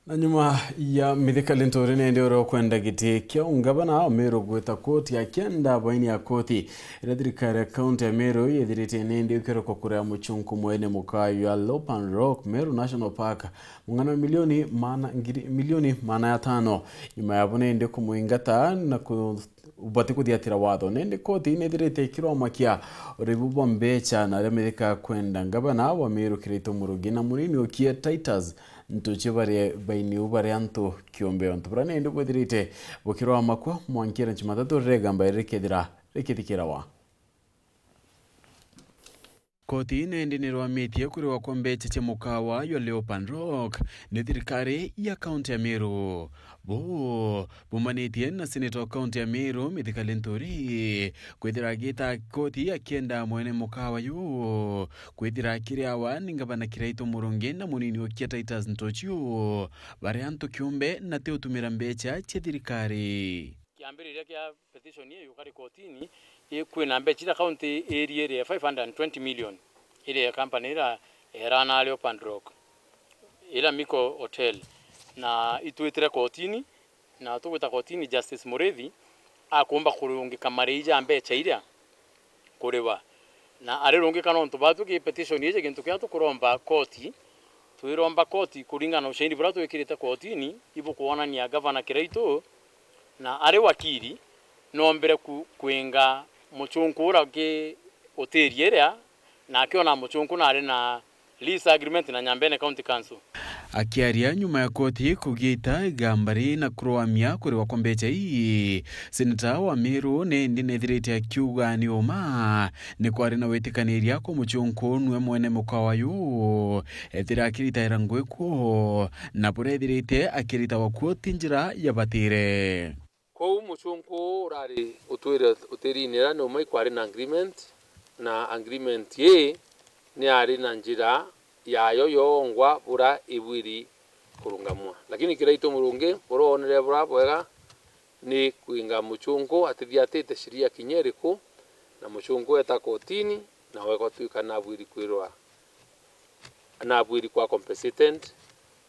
Na nyuma ya mithikali ntorine ndio kwenda giti kya ungabana wa Meru gweta koti ya kenda baini ya koti ira thirikari ya kaunti ya Meru yethirite nindi ukiroko kuria muchunku mwene mukayo ya Lopan Rock Meru National Park mungana milioni mana ya tano nyuma ya bune ndi kumuingata na ubati kuthiatira watho nindi koti nethirite kiroma kia uribubo mbecha na remethika kwenda ngabana wa Meru Kirito Murugi na munini ukie Titus ntuche baini ubari anto kiombe onto brane ndo kwethirite bukiro amakwa mwankira nchimatatu regamba rekethikira wa koti nendi nirwamitie kuriwa kwa mbecha cha mukawa yo Lopan Rock ni thirikari ya kaunti ya Meru bumanitie na senator wa kaunti ya Meru Mithikali Nturi kwithira gita koti ya kenda mwene mukawa yu kwithira kiriawa ningabana Kirito Murugi na munini wa kia Titus Ntochu bari anto kiumbe na te utumira mbecha cha thirikari kiambiriria kia petition ye yukari kotini kwina mbecha ira county area ya 520 million ile company ira erana Lopan Rock ila Miko Hotel na itwitire kotini na tugwita kotini Justice Mureithi akumba kurungika marija mbecha ira kuriwa na arirungika no ntubatu ki petition ye gintu kya tukuromba koti twiromba koti kuringana ushindi bura twikirite kotini ibu kuonania governor Kirito na ari wakiri nombere kuenga muchunkura ke oterierea na akiona muchunku na ari na lease agreement na Nyambene County Council akiaria nyuma ya koti kugita gambari na kuroamia kuriwa kwa mbecha ii senator wa Meru nendi nethirite akiuga ni uma ni kwari na wetikaniria ko muchunku nwe mwene mukawa yu ethira akirita irangweko na burethirite akirita wakuo tinjira ya batire ko muchunku rari uterinira no mai kwari na agreement ye ni ari na njira yayo yongwa bura ibwiri kurungamwa lakini Kirito Murugi boronere bura bwega ni kuinga muchungu atithiatite shiria kinyeriku na muchungu eta kotini na wego tuika na bwiri kwirwa na bwiri kwa compensated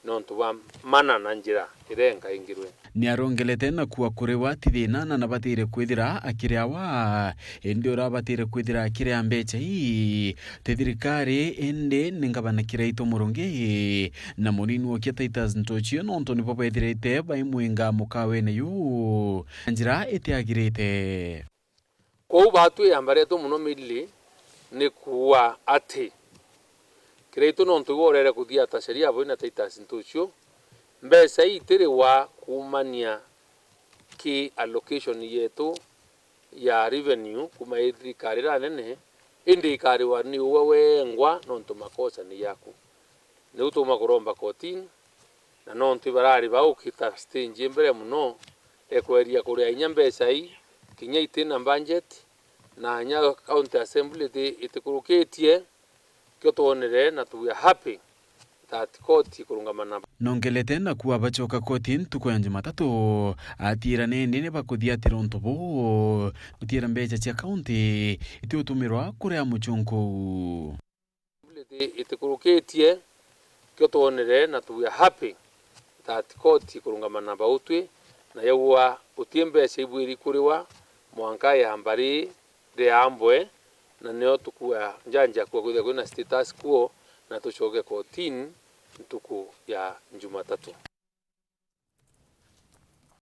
nontu wa mana na njira irenga ingirwe ni arongelete na kuwa kuriwa tithina na nabatire kwithira akiriawa indi urabatire kwithira akiria mbecha ii thirikari indi ningabana Kirito Murugi na munini wa Titus Ntochu nontu nipo bethirite baimwinga mukawene yu njira itiagirite ko batu yambareto muno midli ni kuwa ati Kirito nontu gorere kuthia ta sheria abo na Titus Ntochu mbeca itire wa kumania ki allocation yetu ya revenue kuma thirikari ra nene indi ikari wa ni wengwa nontu makosa ni yaku ni utuma kuromba kotini na nontu barari baukita stage mbere muno ekweria kuria inya mbeca ii kinya itina budget na nya county assembly itikurukitie kyo tuonere na tu are happy that koti kurungamana nongelete na kuwa bachoka koti ntuko ya Jumatatu atira nendi ne bakuthiatira ntobo gutira mbecha cia county itutumirwa kuria muchunku itikurukitie kyo tuonere na tu are happy that koti kurungamana bautwi na yewa utie mbeca ibwiri kuriwa mwanka ya mbari de ambwe na neo tukua njanja kwa kuthia kwina status quo na tuchoke kotini ntuku ya Jumatatu.